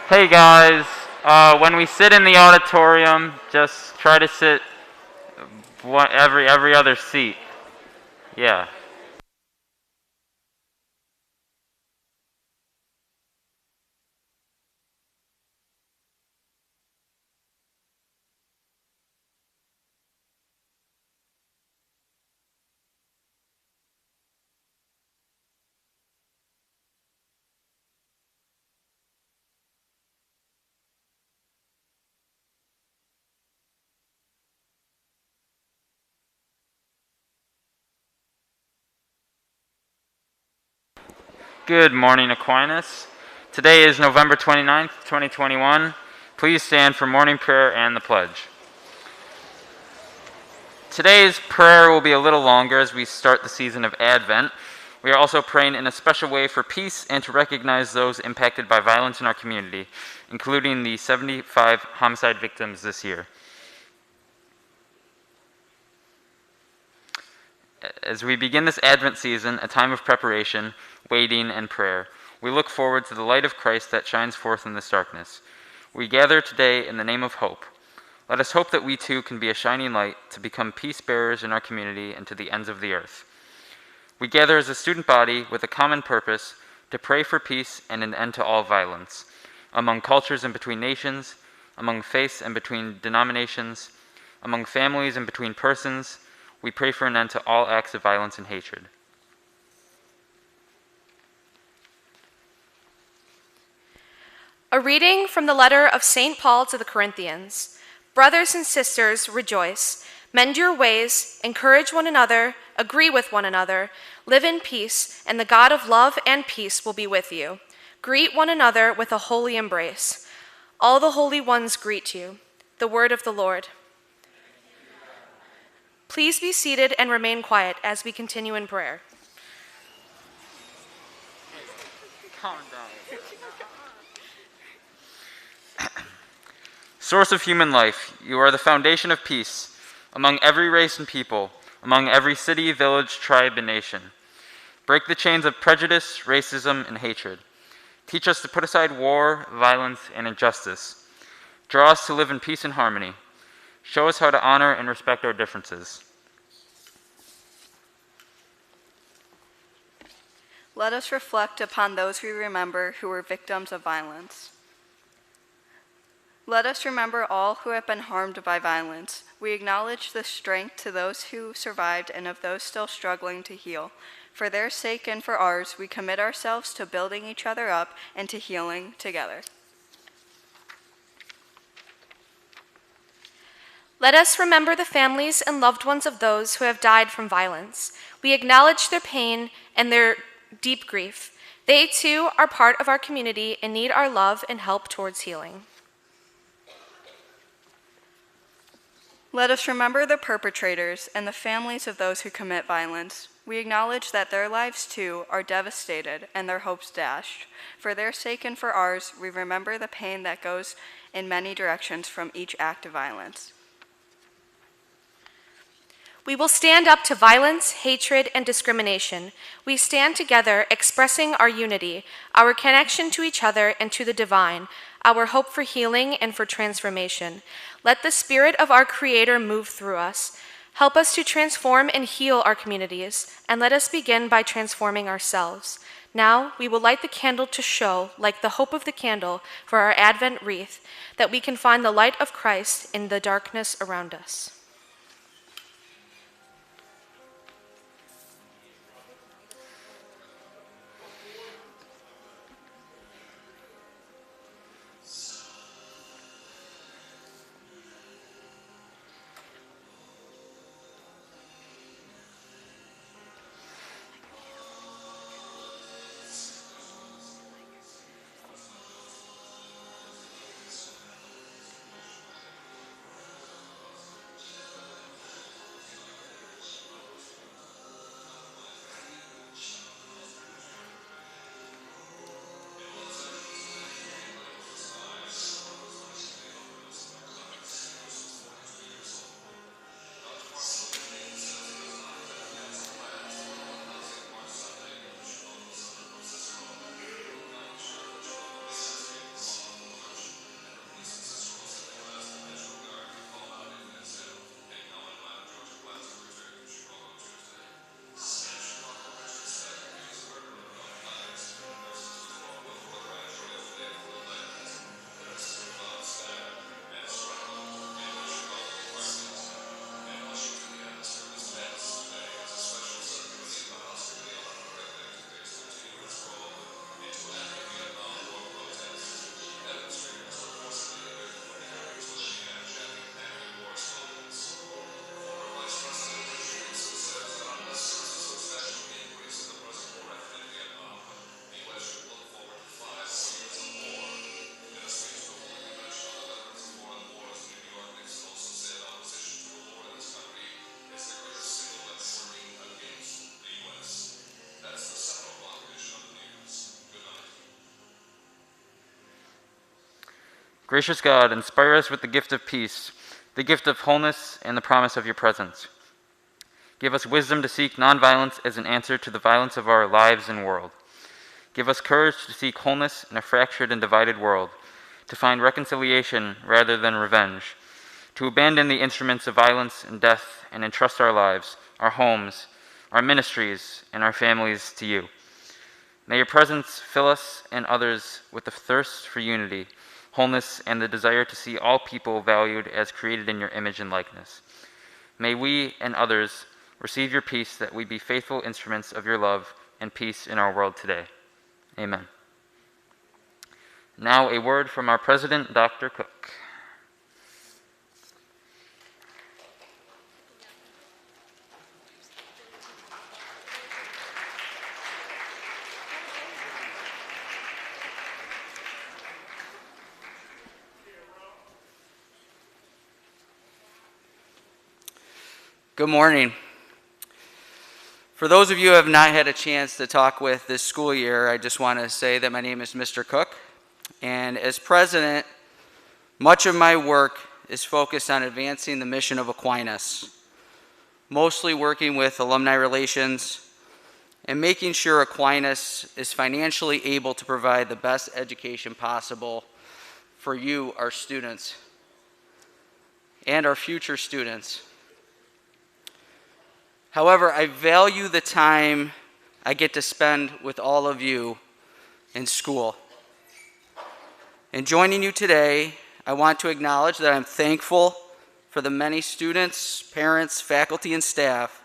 Hey guys, when we sit in the auditorium, just try to sit every other seat. Yeah. Good morning, Aquinas. Today is November 29th, 2021. Please stand for morning prayer and the pledge. Today's prayer will be a little longer as we start the season of Advent. We are also praying in a special way for peace and to recognize those impacted by violence in our community, including the 75 homicide victims this year. As we begin this Advent season, a time of preparation, waiting, and prayer, we look forward to the light of Christ that shines forth in this darkness. We gather today in the name of hope. Let us hope that we too can be a shining light to become peace bearers in our community and to the ends of the earth. We gather as a student body with a common purpose to pray for peace and an end to all violence, among cultures and between nations, among faiths and between denominations, among families and between persons. We pray for an end to all acts of violence and hatred. A reading from the letter of St. Paul to the Corinthians. Brothers and sisters, rejoice. Mend your ways, encourage one another, agree with one another, live in peace, and the God of love and peace will be with you. Greet one another with a holy embrace. All the holy ones greet you. The word of the Lord. Please be seated and remain quiet as we continue in prayer. Calm down. Source of human life, you are the foundation of peace among every race and people, among every city, village, tribe, and nation. Break the chains of prejudice, racism, and hatred. Teach us to put aside war, violence, and injustice. Draw us to live in peace and harmony. Show us how to honor and respect our differences. Let us reflect upon those we remember who were victims of violence. Let us remember all who have been harmed by violence. We acknowledge the strength to those who survived and of those still struggling to heal. For their sake and for ours, we commit ourselves to building each other up and to healing together. Let us remember the families and loved ones of those who have died from violence. We acknowledge their pain and their deep grief. They too are part of our community and need our love and help towards healing. Let us remember the perpetrators and the families of those who commit violence. We acknowledge that their lives too are devastated and their hopes dashed. For their sake and for ours, we remember the pain that goes in many directions from each act of violence. We will stand up to violence, hatred, and discrimination. We stand together expressing our unity, our connection to each other and to the divine, our hope for healing and for transformation. Let the Spirit of our Creator move through us. Help us to transform and heal our communities, and let us begin by transforming ourselves. Now we will light the candle to show, like the hope of the candle for our Advent wreath, that we can find the light of Christ in the darkness around us. Gracious God, inspire us with the gift of peace, the gift of wholeness, and the promise of your presence. Give us wisdom to seek nonviolence as an answer to the violence of our lives and world. Give us courage to seek wholeness in a fractured and divided world, to find reconciliation rather than revenge, to abandon the instruments of violence and death and entrust our lives, our homes, our ministries, and our families to you. May your presence fill us and others with the thirst for unity, wholeness, and the desire to see all people valued as created in your image and likeness. May we and others receive your peace, that we be faithful instruments of your love and peace in our world today. Amen. Now a word from our president, Dr. Cook. Good morning. For those of you who have not had a chance to talk with this school year, I just want to say that my name is Mr. Cook, and as president, much of my work is focused on advancing the mission of Aquinas, mostly working with alumni relations and making sure Aquinas is financially able to provide the best education possible for you, our students, and our future students. However, I value the time I get to spend with all of you in school. In joining you today, I want to acknowledge that I'm thankful for the many students, parents, faculty, and staff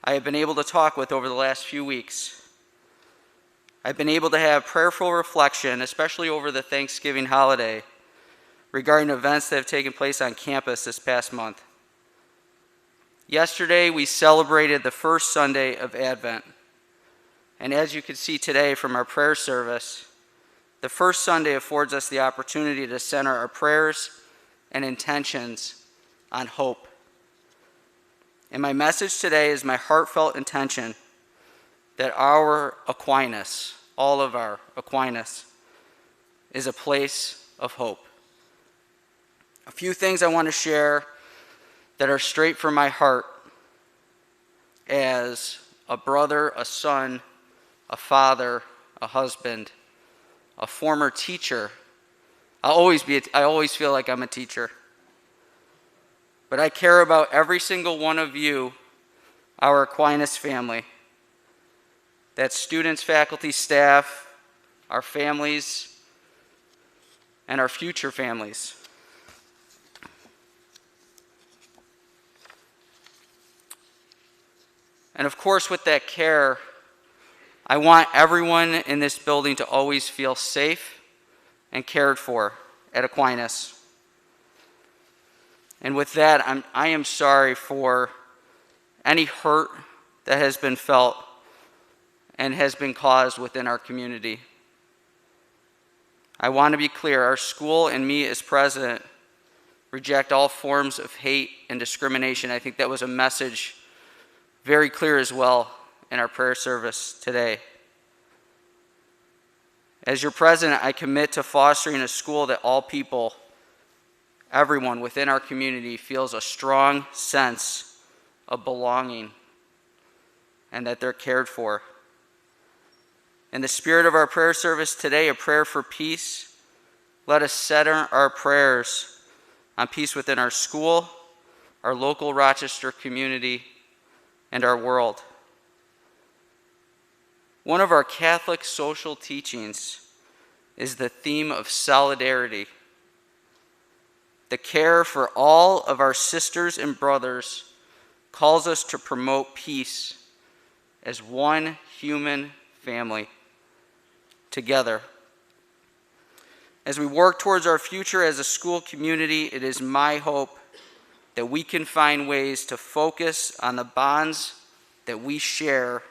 I have been able to talk with over the last few weeks. I've been able to have prayerful reflection, especially over the Thanksgiving holiday, regarding events that have taken place on campus this past month. Yesterday, we celebrated the first Sunday of Advent. And as you can see today from our prayer service, the first Sunday affords us the opportunity to center our prayers and intentions on hope. And my message today is my heartfelt intention that our Aquinas, all of our Aquinas, is a place of hope. A few things I want to share that are straight from my heart as a brother, a son, a father, a husband, a former teacher. I always feel like I'm a teacher. But I care about every single one of you, our Aquinas family. That's students, faculty, staff, our families, and our future families. And of course, with that care, I want everyone in this building to always feel safe and cared for at Aquinas. And with that, I am sorry for any hurt that has been felt and has been caused within our community. I want to be clear, our school and me as president reject all forms of hate and discrimination. I think that was a message very clear as well in our prayer service today. As your president, I commit to fostering a school that all people, everyone within our community, feels a strong sense of belonging and that they're cared for. In the spirit of our prayer service today, a prayer for peace, let us center our prayers on peace within our school, our local Rochester community, and our world. One of our Catholic social teachings is the theme of solidarity. The care for all of our sisters and brothers calls us to promote peace as one human family together. As we work towards our future as a school community, it is my hope that we can find ways to focus on the bonds that we share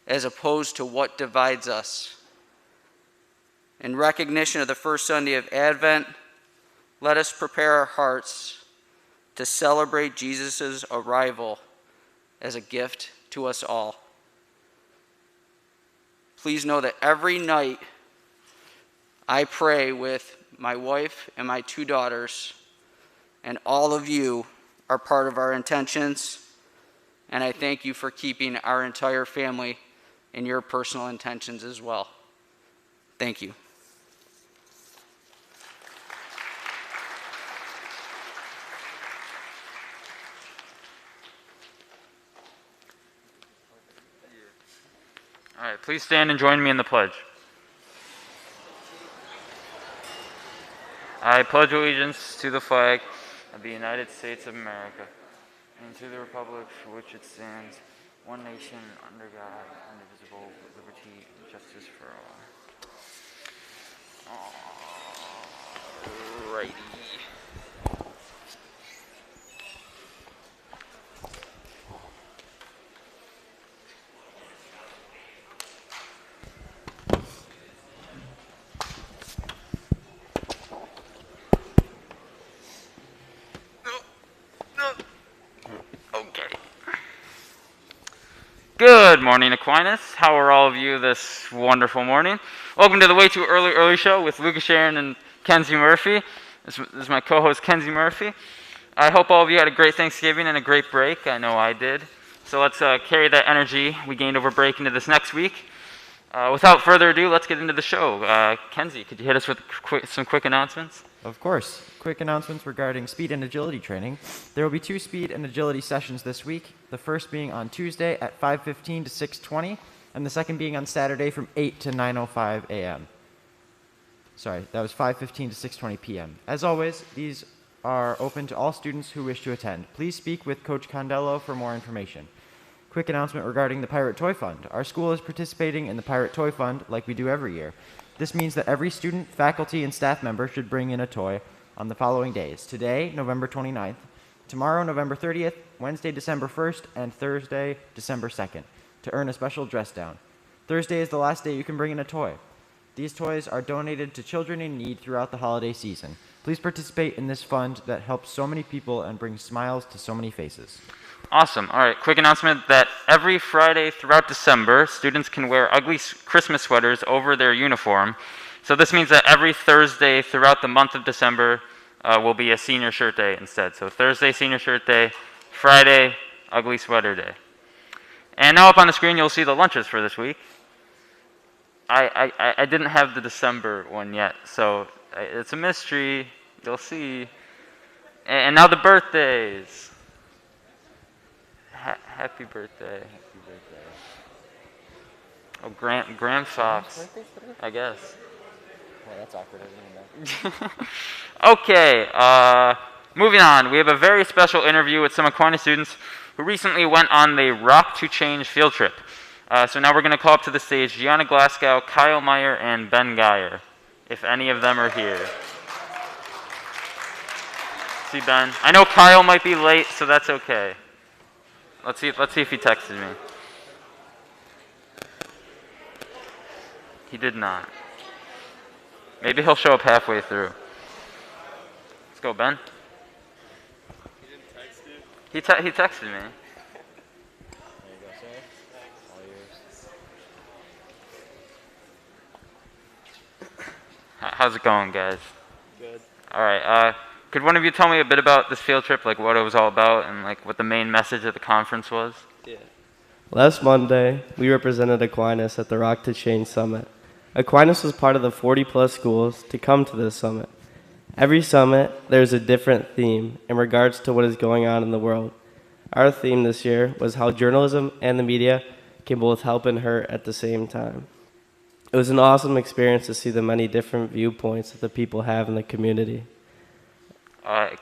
as opposed to what divides us. In recognition of the first Sunday of Advent, let us prepare our hearts to celebrate Jesus' arrival as a gift to us all. Please know that every night I pray with my wife, and my 2 daughters, and all of you are part of our intentions, and I thank you for keeping our entire family in your personal intentions as well. Thank you. All right, please stand and join me in the pledge. I pledge allegiance to the flag of the United States of America and to the republic for which it stands, one nation, under God, indivisible, with liberty and justice for all. Alrighty. Okay. Good morning, Aquinas. How are all of you this wonderful morning? Welcome to the Way Too Early Show with Lucas Sharon and Kenzie Murphy. This is my co-host, Kenzie Murphy. I hope all of you had a great Thanksgiving and a great break. I know I did. So let's carry that energy we gained over break into this next week. Without further ado, let's get into the show. Kenzie, could you hit us with some quick announcements? Of course. Quick announcements regarding speed and agility training. There will be 2 speed and agility sessions this week, the first being on Tuesday at 5:15 to 6:20, and the second being on Saturday from 8 to 9:05 a.m. Sorry, that was 5:15 to 6:20 p.m. As always, these are open to all students who wish to attend. Please speak with Coach Condello for more information. Quick announcement regarding the Pirate Toy Fund. Our school is participating in the Pirate Toy Fund like we do every year. This means that every student, faculty, and staff member should bring in a toy on the following days. Today, November 29th, tomorrow, November 30th, Wednesday, December 1st, and Thursday, December 2nd, to earn a special dress down. Thursday is the last day you can bring in a toy. These toys are donated to children in need throughout the holiday season. Please participate in this fund that helps so many people and brings smiles to so many faces. Awesome. All right, quick announcement that every Friday throughout December, students can wear ugly Christmas sweaters over their uniform. So this means that every Thursday throughout the month of December will be a senior shirt day instead. So Thursday, senior shirt day, Friday, ugly sweater day. And now up on the screen, you'll see the lunches for this week. I didn't have the December one yet, so it's a mystery. You'll see. And now the birthdays. Happy birthday. Happy birthday. Oh, Graham Fox, I guess. Oh, that's awkward. I didn't know. Okay, moving on. We have a very special interview with some Aquinas students who recently went on the Rock to Change field trip. So now we're going to call up to the stage Gianna Glasgow, Kyle Meyer, and Ben Geyer, if any of them are here. See Ben? I know Kyle might be late, so that's okay. Let's see if he texted me. He did not. Maybe he'll show up halfway through. Let's go, Ben. He didn't text you? He texted me. There you go, sir. All yours. How's it going, guys? Good. All right. Could one of you tell me a bit about this field trip, like what it was all about, and like what the main message of the conference was? Yeah. Last Monday, we represented Aquinas at the Rock to Change Summit. Aquinas was part of the 40-plus schools to come to this summit. Every summit, there's a different theme in regards to what is going on in the world. Our theme this year was how journalism and the media can both help and hurt at the same time. It was an awesome experience to see the many different viewpoints that the people have in the community.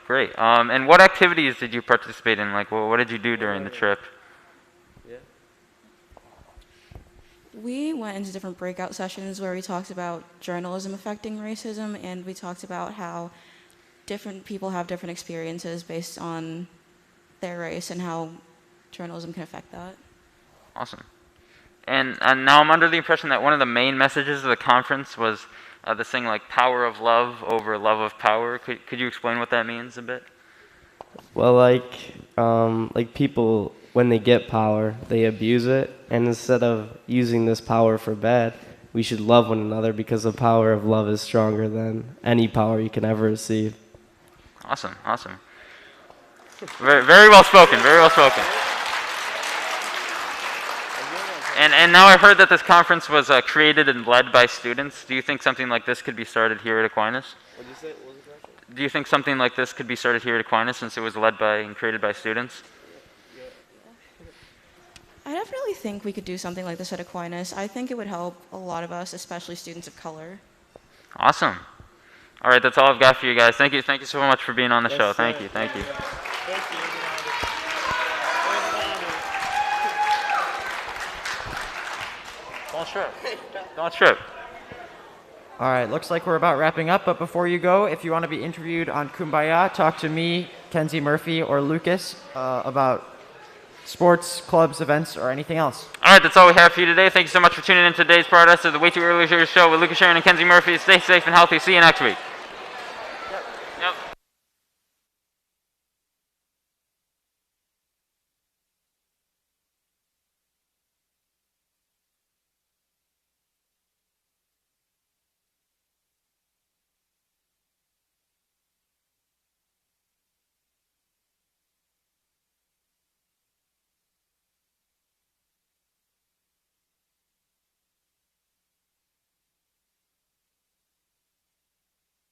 Great. And what activities did you participate in? Like, what did you do during the trip? We went into different breakout sessions where we talked about journalism affecting racism, and we talked about how different people have different experiences based on their race and how journalism can affect that. Awesome. And now I'm under the impression that one of the main messages of the conference was this thing like power of love over love of power. Could you explain what that means a bit? Well, like people, when they get power, they abuse it, and instead of using this power for bad, we should love one another because the power of love is stronger than any power you can ever receive. Awesome, awesome. Very, very well spoken, very well spoken. And now I heard that this conference was created and led by students. Do you think something like this could be started here at Aquinas? What did you say? What was the question? Do you think something like this could be started here at Aquinas since it was led by and created by students? I definitely think we could do something like this at Aquinas. I think it would help a lot of us, especially students of color. Awesome. All right, that's all I've got for you guys. Thank you so much for being on the show. Thank you. Thank you. Don't trip. Don't trip. All right, looks like we're about wrapping up, but before you go, if you want to be interviewed on Kumbaya, talk to me, Kenzie Murphy, or Lucas about sports, clubs, events, or anything else. All right, that's all we have for you today. Thank you so much for tuning in to today's broadcast of the Way Too Early Show with Lucas Sharon and Kenzie Murphy. Stay safe and healthy. See you next week.